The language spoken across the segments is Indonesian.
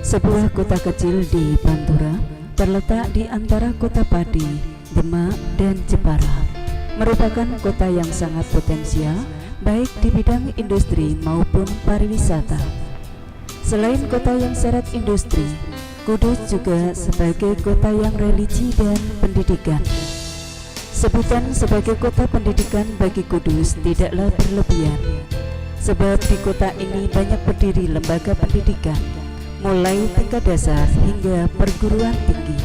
Sebuah kota kecil di Pantura terletak di antara kota Pati, Demak, dan Jepara. Merupakan kota yang sangat potensial baik di bidang industri maupun pariwisata. Selain kota yang syarat industri, Kudus juga sebagai kota yang religi dan pendidikan. Sebutan sebagai kota pendidikan bagi Kudus tidaklah berlebihan, sebab di kota ini banyak berdiri lembaga pendidikan, mulai tingkat dasar hingga perguruan tinggi.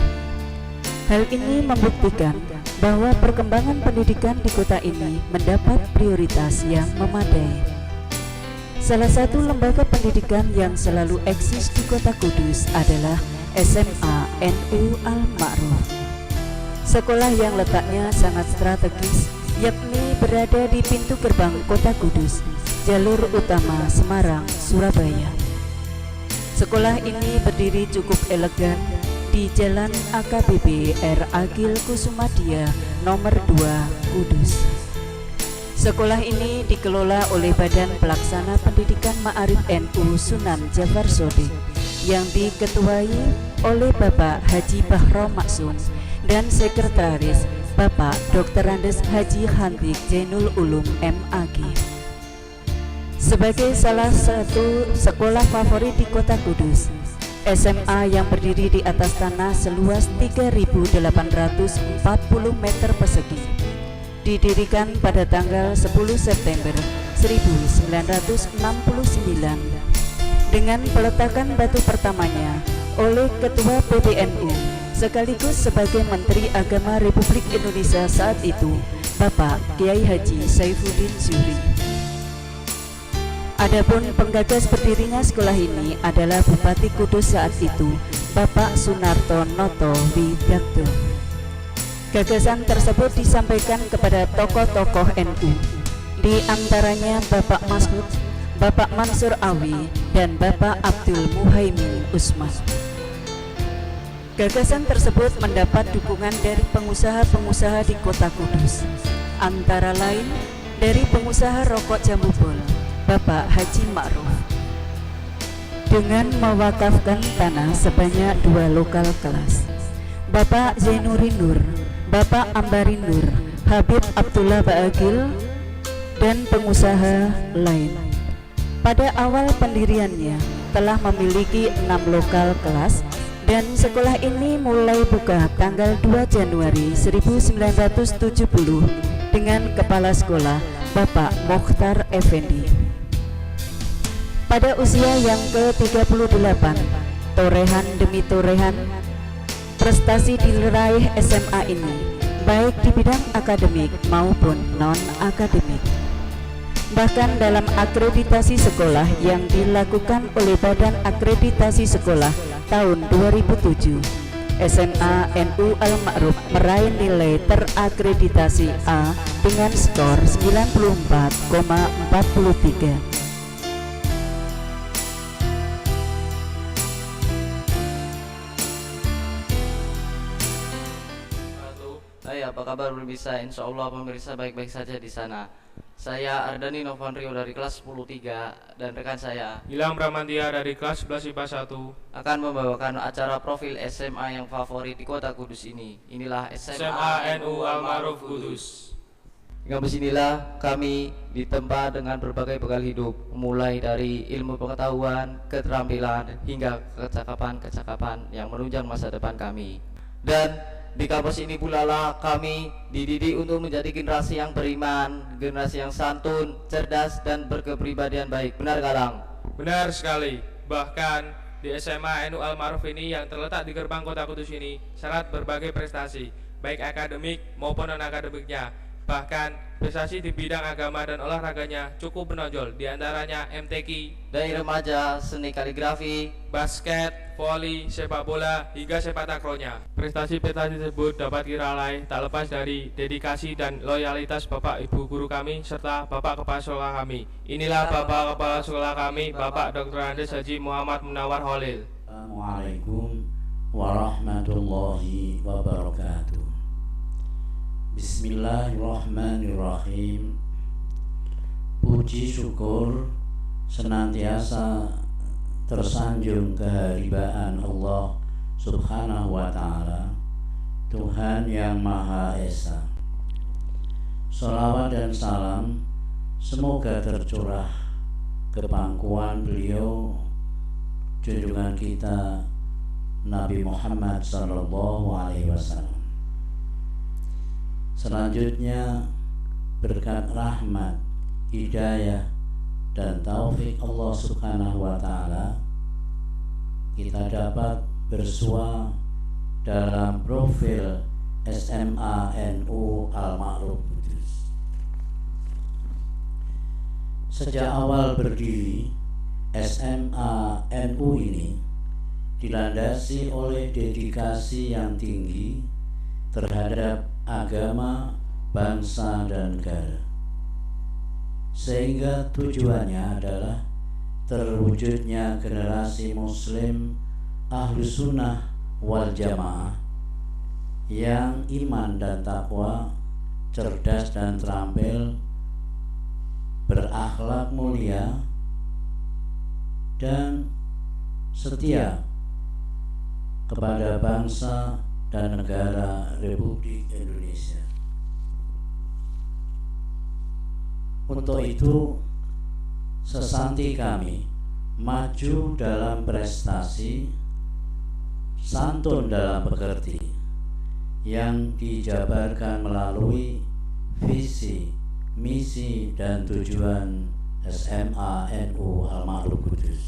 Hal ini membuktikan bahwa perkembangan pendidikan di kota ini mendapat prioritas yang memadai. Salah satu lembaga pendidikan yang selalu eksis di kota Kudus adalah SMA NU Al-Ma'ruf. Sekolah yang letaknya sangat strategis, yakni berada di pintu gerbang kota Kudus, jalur utama Semarang, Surabaya. Sekolah ini berdiri cukup elegan di Jalan AKBP R. Agil Kusumadia nomor 2, Kudus. Sekolah ini dikelola oleh Badan Pelaksana Pendidikan Ma'arif NU Sunan Jafar Shodiq yang diketuai oleh Bapak Haji Bahro Maksum dan Sekretaris Bapak Dr. Andes Haji Khantik Jainul Ulum MAG. Sebagai salah satu sekolah favorit di kota Kudus, SMA yang berdiri di atas tanah seluas 3.840 meter persegi didirikan pada tanggal 10 September 1969 dengan peletakan batu pertamanya oleh Ketua PBNU sekaligus sebagai Menteri Agama Republik Indonesia saat itu, Bapak Kiai Haji Saifuddin Zuhri. Adapun penggagas berdirinya sekolah ini adalah Bupati Kudus saat itu, Bapak Sunarto Noto Widakdo. Gagasan tersebut disampaikan kepada tokoh-tokoh NU, di antaranya Bapak Masud, Bapak Mansur Awi, dan Bapak Abdul Muhaimin Usman. Gagasan tersebut mendapat dukungan dari pengusaha-pengusaha di kota Kudus, antara lain dari pengusaha rokok Jambu Bol, Bapak Haji Ma'ruf, dengan mewakafkan tanah sebanyak 2 lokal kelas. Bapak Zainuddin Nur, Bapak Ambarin Nur, Habib Abdullah Ba'agil, dan pengusaha lain. Pada awal pendiriannya telah memiliki 6 lokal kelas dan sekolah ini mulai buka tanggal 2 Januari 1970 dengan kepala sekolah Bapak Mokhtar Effendi. Pada usia yang ke-38, torehan demi torehan prestasi diraih SMA ini, baik di bidang akademik maupun non-akademik. Bahkan dalam akreditasi sekolah yang dilakukan oleh Badan Akreditasi Sekolah tahun 2007, SMA NU Al-Ma'ruf meraih nilai terakreditasi A dengan skor 94,43. Hai, apa kabar pemirsa? Insya Allah pemirsa baik-baik saja di sana. Saya Ardani Novanrio dari kelas 10-3 dan rekan saya Ilham Ramandia dari kelas 11 IPA 1 akan membawakan acara profil SMA yang favorit di kota Kudus ini. Inilah SMA NU Al-Ma'ruf Kudus. Hingga sinilah kami ditempa dengan berbagai bekal hidup, mulai dari ilmu pengetahuan, keterampilan, hingga kecakapan-kecakapan yang menunjang masa depan kami. Dan di kampus ini pula lah kami dididik untuk menjadi generasi yang beriman, generasi yang santun, cerdas, dan berkepribadian baik. Benar Galang? Benar sekali. Bahkan di SMA NU Al-Ma'ruf ini yang terletak di gerbang kota Kudus ini syarat berbagai prestasi, baik akademik maupun non-akademiknya. Bahkan prestasi di bidang agama dan olahraganya cukup menonjol, diantaranya MTQ, dari remaja, seni kaligrafi, basket, voli, sepak bola, hingga sepak takrolnya. Prestasi-prestasi tersebut dapat kita raih tak lepas dari dedikasi dan loyalitas Bapak Ibu guru kami serta Bapak Kepala Sekolah kami. Inilah Bapak Kepala Sekolah kami, Bapak Dr. Andes Haji Muhammad Munawar Holil. Assalamualaikum warahmatullahi wabarakatuh. tersanjung keharibaan Allah Subhanahu wa ta'ala, Tuhan yang Maha Esa. Sholawat dan salam semoga tercurah ke pangkuan beliau, junjungan kita Nabi Muhammad SAW. Selanjutnya, berkat rahmat, hidayah, dan taufik Allah Subhanahu wa ta'ala, kita dapat bersua dalam profil SMA NU Al-Ma'ruf Kudus. Sejak awal berdiri, SMA NU ini dilandasi oleh dedikasi yang tinggi terhadap agama, bangsa, dan negara, sehingga tujuannya adalah terwujudnya generasi muslim Ahlus Sunnah wal Jamaah yang iman dan takwa, cerdas dan terampil, berakhlak mulia, dan setia kepada bangsa dan negara Republik Indonesia. Untuk itu, sesanti kami maju dalam prestasi, santun dalam pekerti, yang dijabarkan melalui visi, misi, dan tujuan SMA NU Al-Ma'ruf Kudus.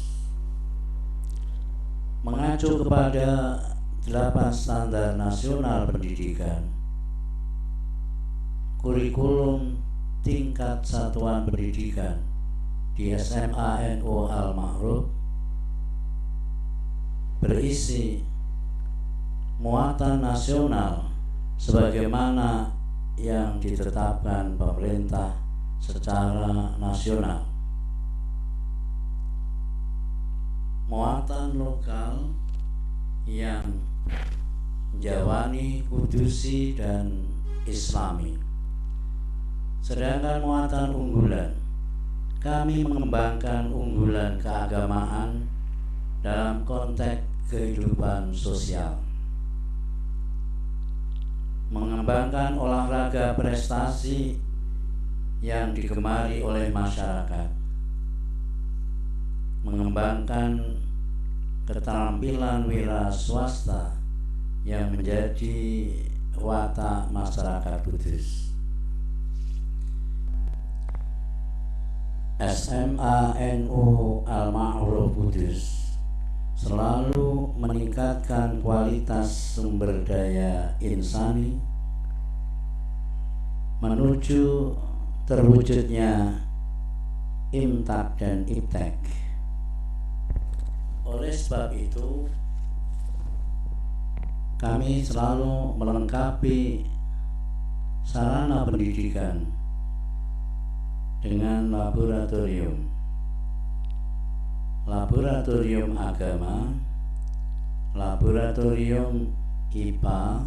Mengacu kepada 8 standar nasional pendidikan, kurikulum tingkat satuan pendidikan di SMA NU Al-Ma'ruf berisi muatan nasional sebagaimana yang ditetapkan pemerintah secara nasional, muatan lokal yang Jawani, Kudusi, dan Islami. Sedangkan muatan unggulan, kami mengembangkan unggulan keagamaan dalam konteks kehidupan sosial, mengembangkan olahraga prestasi yang digemari oleh masyarakat, mengembangkan keterampilan wira swasta yang menjadi watak masyarakat Kudus. SMA NU Al-Ma'ruf Kudus selalu meningkatkan kualitas sumber daya insani menuju terwujudnya imtak dan iptek. Oleh sebab itu, kami selalu melengkapi sarana pendidikan dengan laboratorium agama, laboratorium IPA,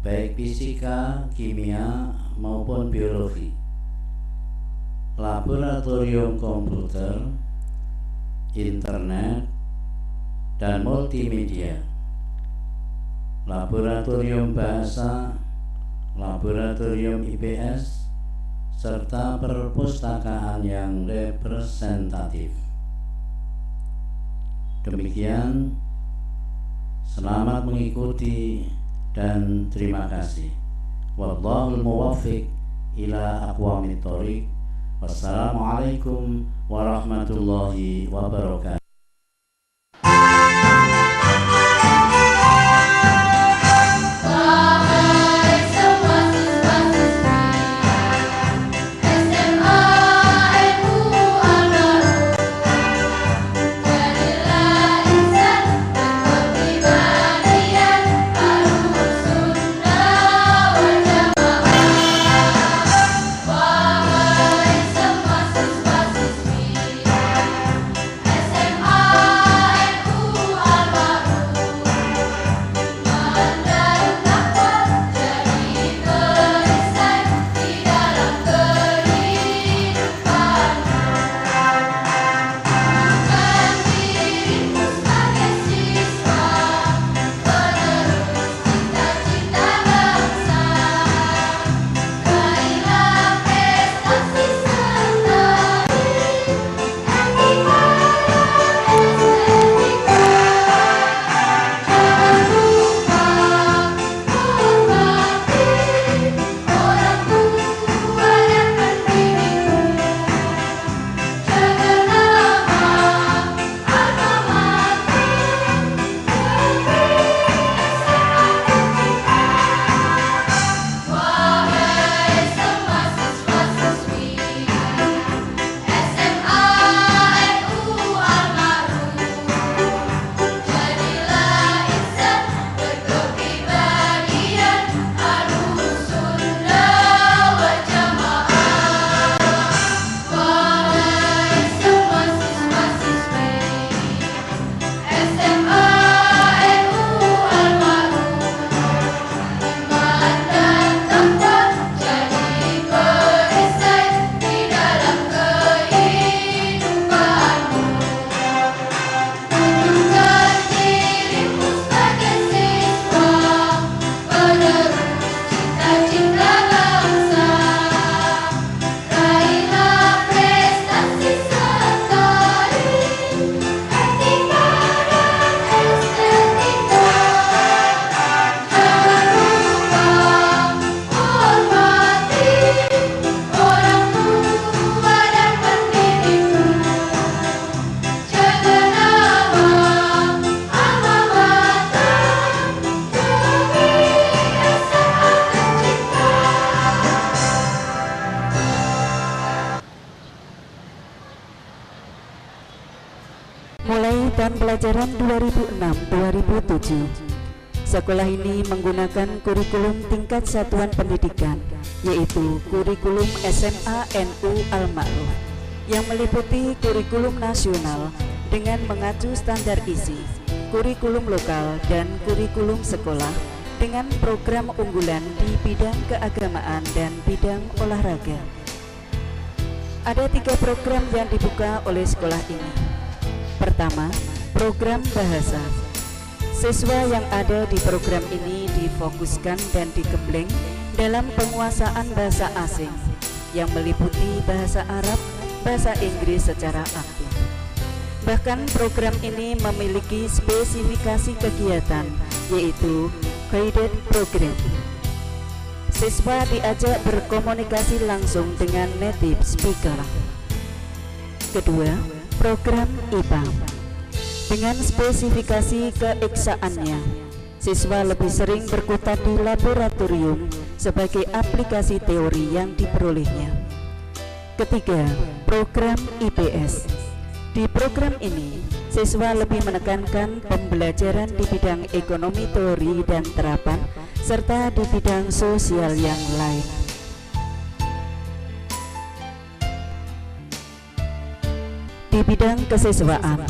baik fisika, kimia, maupun biologi, laboratorium komputer, internet, dan multimedia, laboratorium bahasa, laboratorium IPS, serta perpustakaan yang representatif. Demikian, selamat mengikuti dan terima kasih. Wallahul muwaffiq ila aqwamit thoriq. Wassalamualaikum warahmatullahi wabarakatuh. SMA tahun pelajaran 2006-2007. Sekolah ini menggunakan kurikulum tingkat satuan pendidikan, yaitu kurikulum SMA NU Al-Ma'ruf, yang meliputi kurikulum nasional dengan mengacu standar isi, kurikulum lokal, dan kurikulum sekolah dengan program unggulan di bidang keagamaan dan bidang olahraga. Ada 3 program yang dibuka oleh sekolah ini. Pertama, program bahasa. Siswa yang ada di program ini difokuskan dan digembleng dalam penguasaan bahasa asing yang meliputi bahasa Arab, bahasa Inggris secara aktif. Bahkan program ini memiliki spesifikasi kegiatan, yaitu guided program. Siswa diajak berkomunikasi langsung dengan native speaker. Kedua, program IPA. Dengan spesifikasi keeksaannya, siswa lebih sering berkutat di laboratorium sebagai aplikasi teori yang diperolehnya. Ketiga, program IPS. Di program ini, siswa lebih menekankan pembelajaran di bidang ekonomi teori dan terapan, serta di bidang sosial yang lain. Di bidang kesiswaan,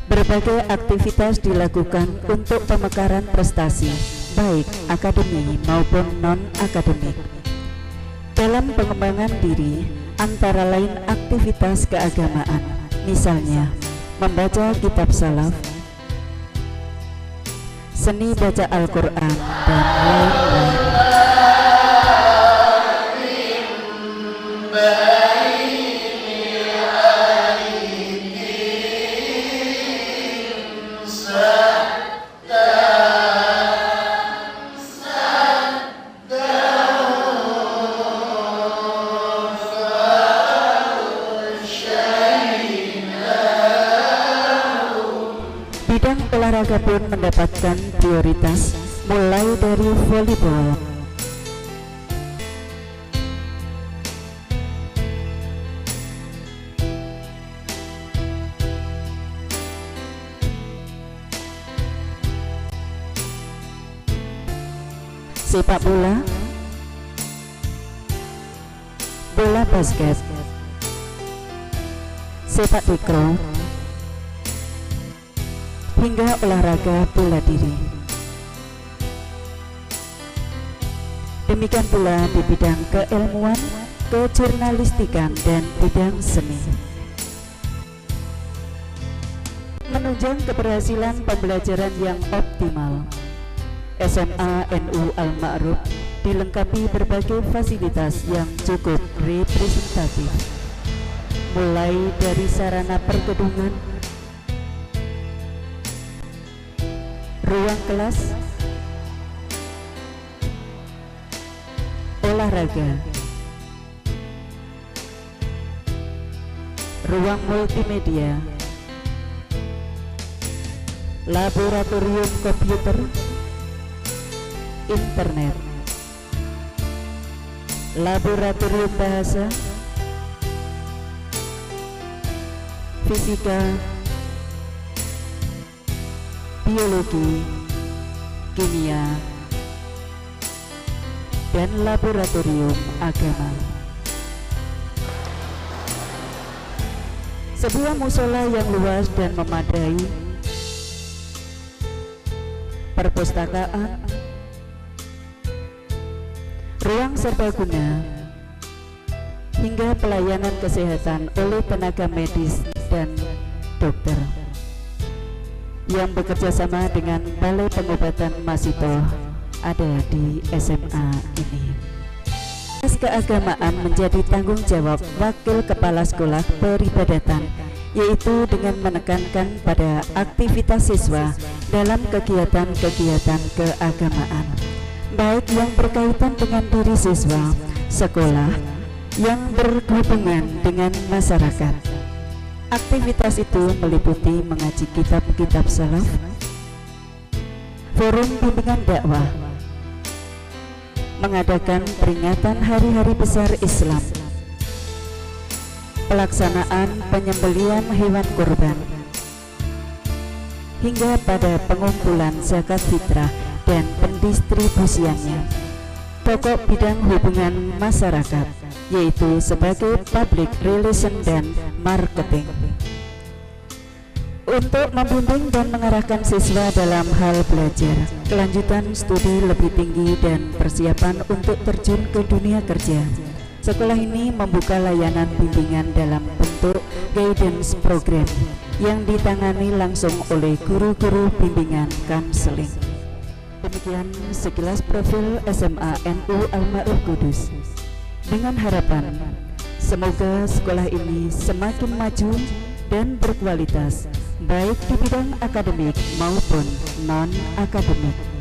berbagai aktivitas dilakukan untuk pemekaran prestasi, baik akademik maupun non-akademik. Dalam pengembangan diri, antara lain aktivitas keagamaan, misalnya membaca kitab salaf, seni baca Al-Quran, dan lain-lain. Bidang olahraga pun mendapatkan prioritas, mulai dari volleyball, sepak bola, bola basket, sepak takraw, hingga olahraga bela diri. Demikian pula di bidang keilmuan, kejurnalistikan, dan bidang seni. Menunjang keberhasilan pembelajaran yang optimal, SMA NU Al-Ma'ruf dilengkapi berbagai fasilitas yang cukup representatif, mulai dari sarana perkedungan, ruang kelas, olahraga, ruang multimedia, laboratorium komputer, internet, laboratorium bahasa, fisika, biologi, kimia, dan laboratorium agama. Sebuah musola yang luas dan memadai, perpustakaan, ruang serbaguna, hingga pelayanan kesehatan oleh tenaga medis dan dokter yang bekerja sama dengan Balai Pengobatan Masitoh ada di SMA ini. Keagamaan menjadi tanggung jawab Wakil Kepala Sekolah Peribadatan, yaitu dengan menekankan pada aktivitas siswa dalam kegiatan-kegiatan keagamaan, baik yang berkaitan dengan diri siswa, sekolah, yang berhubungan dengan masyarakat. Aktivitas itu meliputi mengaji kitab-kitab salaf, forum bimbingan dakwah, mengadakan peringatan hari-hari besar Islam, pelaksanaan penyembelihan hewan kurban, hingga pada pengumpulan zakat fitrah dan pendistribusiannya. Pokok bidang hubungan masyarakat, yaitu sebagai public relation dan marketing. Untuk membimbing dan mengarahkan siswa dalam hal belajar, kelanjutan studi lebih tinggi dan persiapan untuk terjun ke dunia kerja, sekolah ini membuka layanan bimbingan dalam bentuk guidance program yang ditangani langsung oleh guru-guru bimbingan konseling. Demikian sekilas profil SMA NU Al-Ma'ruf Kudus. Dengan harapan semoga sekolah ini semakin maju dan berkualitas, baik di bidang akademik maupun non-akademik.